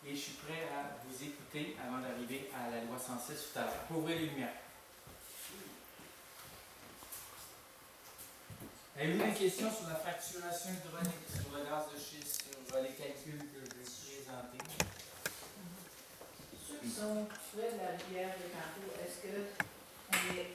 et je suis prêt à vous écouter avant d'arriver à la loi 106 tout à l'heure. Ouvrez les lumières. Avez-vous des questions sur la fracturation hydraulique, sur le gaz de schiste, sur les calculs que je vais présenter? Ceux qui sont près de la rivière de tantôt, est-ce qu'on est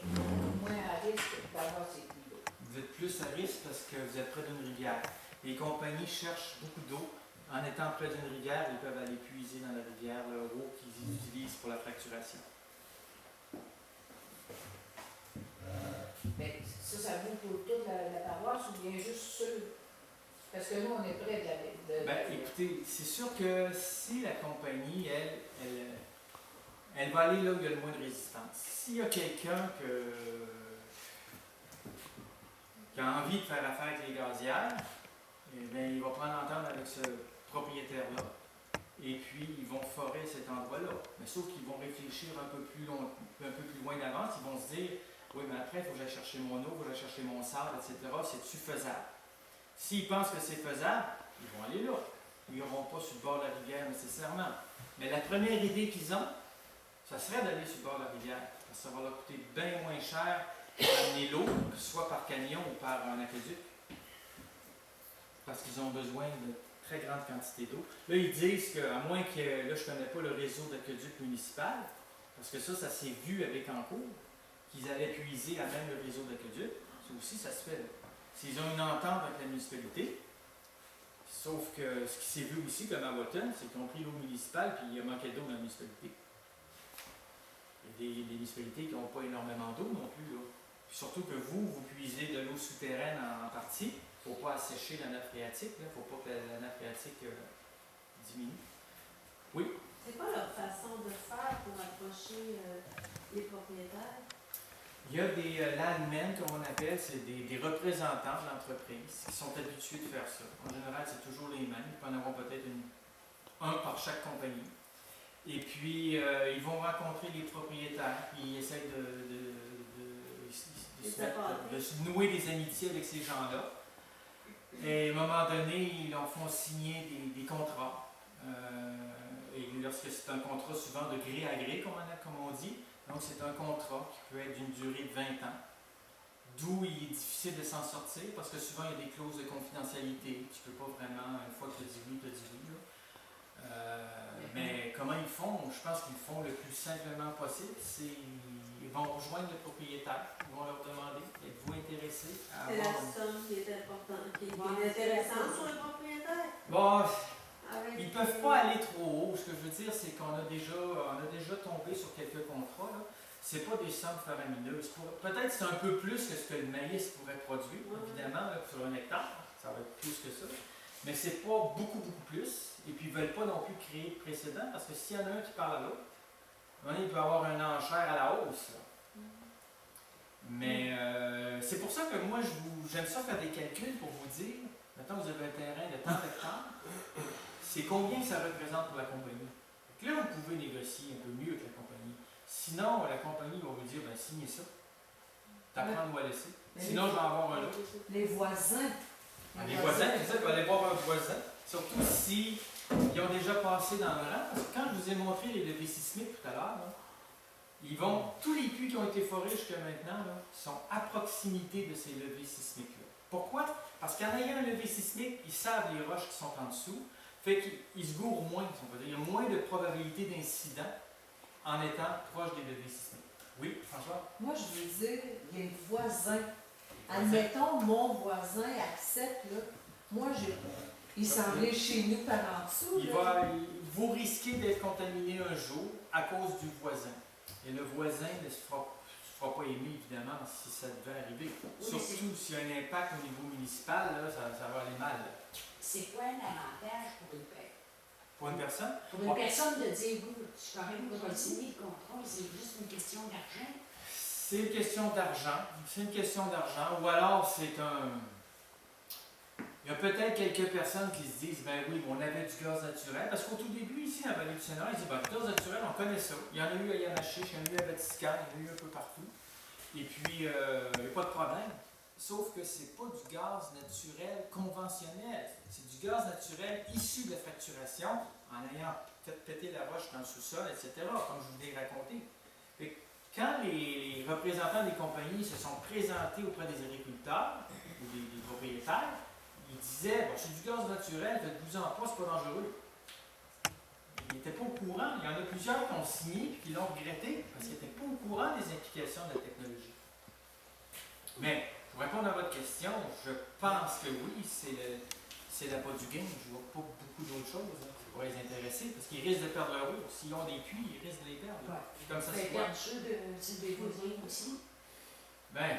moins à risque d'avoir ces coups d'eau? Vous êtes plus à risque parce que vous êtes près d'une rivière. Les compagnies cherchent beaucoup d'eau. En étant près d'une rivière, ils peuvent aller puiser dans la rivière l'eau qu'ils utilisent pour la fracturation. Mais ça vaut pour toute la paroisse ou bien juste ceux? Parce que nous, on est près de la rivière. Écoutez, c'est sûr que si la compagnie, elle va aller là où il y a le moins de résistance. S'il y a quelqu'un qui a envie de faire affaire avec les gazières, eh bien, il va prendre entente avec ce propriétaire-là. Et puis, ils vont forer cet endroit-là. Mais sauf qu'ils vont réfléchir un peu plus loin d'avance. Ils vont se dire, oui, mais après, il faut que j'aille chercher mon eau, il faut que j'aille chercher mon sable, etc. C'est-tu faisable? S'ils pensent que c'est faisable, ils vont aller là. Ils n'iront pas sur le bord de la rivière nécessairement. Mais la première idée qu'ils ont, ça serait d'aller sur le bord de la rivière. Parce que ça va leur coûter bien moins cher d'amener l'eau, que ce soit par camion ou par un aqueduc. Parce qu'ils ont besoin de très grande quantité d'eau. Là, ils disent qu'à moins que, là, je ne connais pas le réseau d'aqueduc municipal, parce que ça s'est vu avec en cours, qu'ils allaient puiser à même le réseau d'aqueduc. Ça aussi, ça se fait. S'ils ont une entente avec la municipalité, sauf que ce qui s'est vu aussi, comme à Wotton, c'est qu'ils ont pris l'eau municipale puis il y a manqué d'eau dans la municipalité. Il y a des municipalités qui n'ont pas énormément d'eau non plus. Là. Puis surtout que vous puisez de l'eau souterraine en partie. Il ne faut pas assécher la nappe phréatique. Il ne faut pas que la nappe phréatique diminue. Oui? C'est quoi leur façon de faire pour approcher les propriétaires? Il y a des landmen, comme on appelle, c'est des représentants de l'entreprise qui sont habitués de faire ça. En général, c'est toujours les mêmes. Il peut en avoir peut-être un par chaque compagnie. Et puis, ils vont rencontrer les propriétaires, puis ils essayent de se nouer des amitiés avec ces gens-là. Et à un moment donné, ils leur font signer des contrats. Et lorsque c'est un contrat souvent de gré à gré, comme on dit, donc c'est un contrat qui peut être d'une durée de 20 ans, d'où il est difficile de s'en sortir, parce que souvent il y a des clauses de confidentialité. Tu ne peux pas vraiment, une fois que tu as dit oui, tu as dit oui. Mais comment ils font? Je pense qu'ils font le plus simplement possible. Ils vont rejoindre le propriétaire. Ils vont leur demander, êtes-vous intéressé à C'est avoir... la somme qui est importante, qui est intéressante sur le propriétaire. Bon, Avec ils ne peuvent pas aller trop haut. Ce que je veux dire, c'est qu'on a déjà tombé sur quelques contrats. Ce n'est pas des sommes faramineuses. Peut-être c'est un peu plus que ce que le maïs pourrait produire, évidemment, là, sur un hectare. Ça va être plus que ça. Mais ce n'est pas beaucoup, beaucoup plus. Et puis, ils ne veulent pas non plus créer de précédent, parce que s'il y en a un qui parle à l'autre, il peut y avoir une enchère à la hausse. Là. Mais c'est pour ça que moi, j'aime ça faire des calculs pour vous dire, maintenant vous avez un terrain de tant d'hectares, c'est combien ça représente pour la compagnie. Donc là, vous pouvez négocier un peu mieux avec la compagnie. Sinon, la compagnie va vous dire, ben signez ça. T'apprends-moi à laisser. Sinon, je vais en avoir un autre. Les voisins. Les voisins, c'est ça, tu vas aller voir un voisin. Surtout si ils ont déjà passé dans le rang. Parce que quand je vous ai montré les levées sismiques tout à l'heure, tous les puits qui ont été forés jusqu'à maintenant sont à proximité de ces levées sismiques-là. Pourquoi? Parce qu'en ayant un levé sismique, ils savent les roches qui sont en dessous. Fait qu'ils se gourrent moins, on va dire. Il y a moins de probabilité d'incident en étant proche des levées sismiques. Oui, François? Moi, je veux dire, les voisins. Admettons, mon voisin accepte, là. Moi, il s'en vient chez nous par en dessous. Vous risquez d'être contaminé un jour à cause du voisin. Et le voisin ne se fera pas aimer, évidemment, si ça devait arriver. Oui, surtout s'il y a un impact au niveau municipal, là, ça va aller mal. C'est quoi l'avantage pour une personne? Pour une personne? Pour une personne de dire, oui, je suis quand même pour signer le contrat, c'est juste une question d'argent. C'est une question d'argent. C'est une question d'argent. Ou alors, c'est un... Il y a peut-être quelques personnes qui se disent, ben oui, on avait du gaz naturel. Parce qu'au tout début, ici, à Vallée du Sénat, ils disent, ben, le gaz naturel, on connaît ça. Il y en a eu à Yamachiche, il y en a eu à Batiscan, il y en a eu un peu partout. Et puis, il n'y a pas de problème. Sauf que ce n'est pas du gaz naturel conventionnel. C'est du gaz naturel issu de la fracturation en ayant peut-être pété la roche dans le sous-sol, etc., comme je vous l'ai raconté. Fait que quand les représentants des compagnies se sont présentés auprès des agriculteurs ou des propriétaires, ils disaient, bon, c'est du gaz naturel, faites-vous en pas, c'est pas dangereux. Ils n'étaient pas au courant. Il y en a plusieurs qui ont signé et qui l'ont regretté parce qu'ils n'étaient pas au courant des implications de la technologie. Mais, pour répondre à votre question, je pense que oui, c'est l'appât du gain. Je ne vois pas beaucoup d'autres choses qui pourraient les intéresser parce qu'ils risquent de perdre leur eau. S'ils ont des puits, ils risquent de les perdre. Ouais. Comme ça, Fait c'est que quoi? le jeu des voisins aussi. Ben,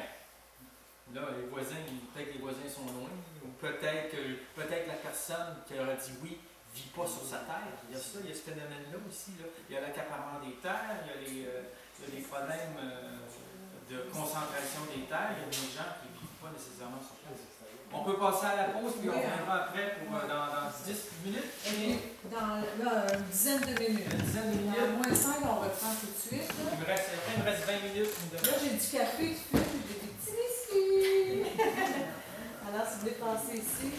là, les voisins, peut-être que les voisins sont loin, ou peut-être que la personne qui leur a dit oui ne vit pas sur sa terre. Il y a ça, il y a ce phénomène-là aussi. Là. Il y a l'accaparement des terres, il y a les problèmes de concentration des terres. Il y a des gens qui ne vivent pas nécessairement sur place. On peut passer à la pause, puis on reviendra après pour, dans 10 minutes. Dans là, une dizaine de minutes. Une dizaine de Dans minutes. moins 5, on reprend tout de suite. Là, Il me reste 20 minutes. là j'ai du café, du feu, j'ai des petits biscuits. Alors, si vous voulez passer ici,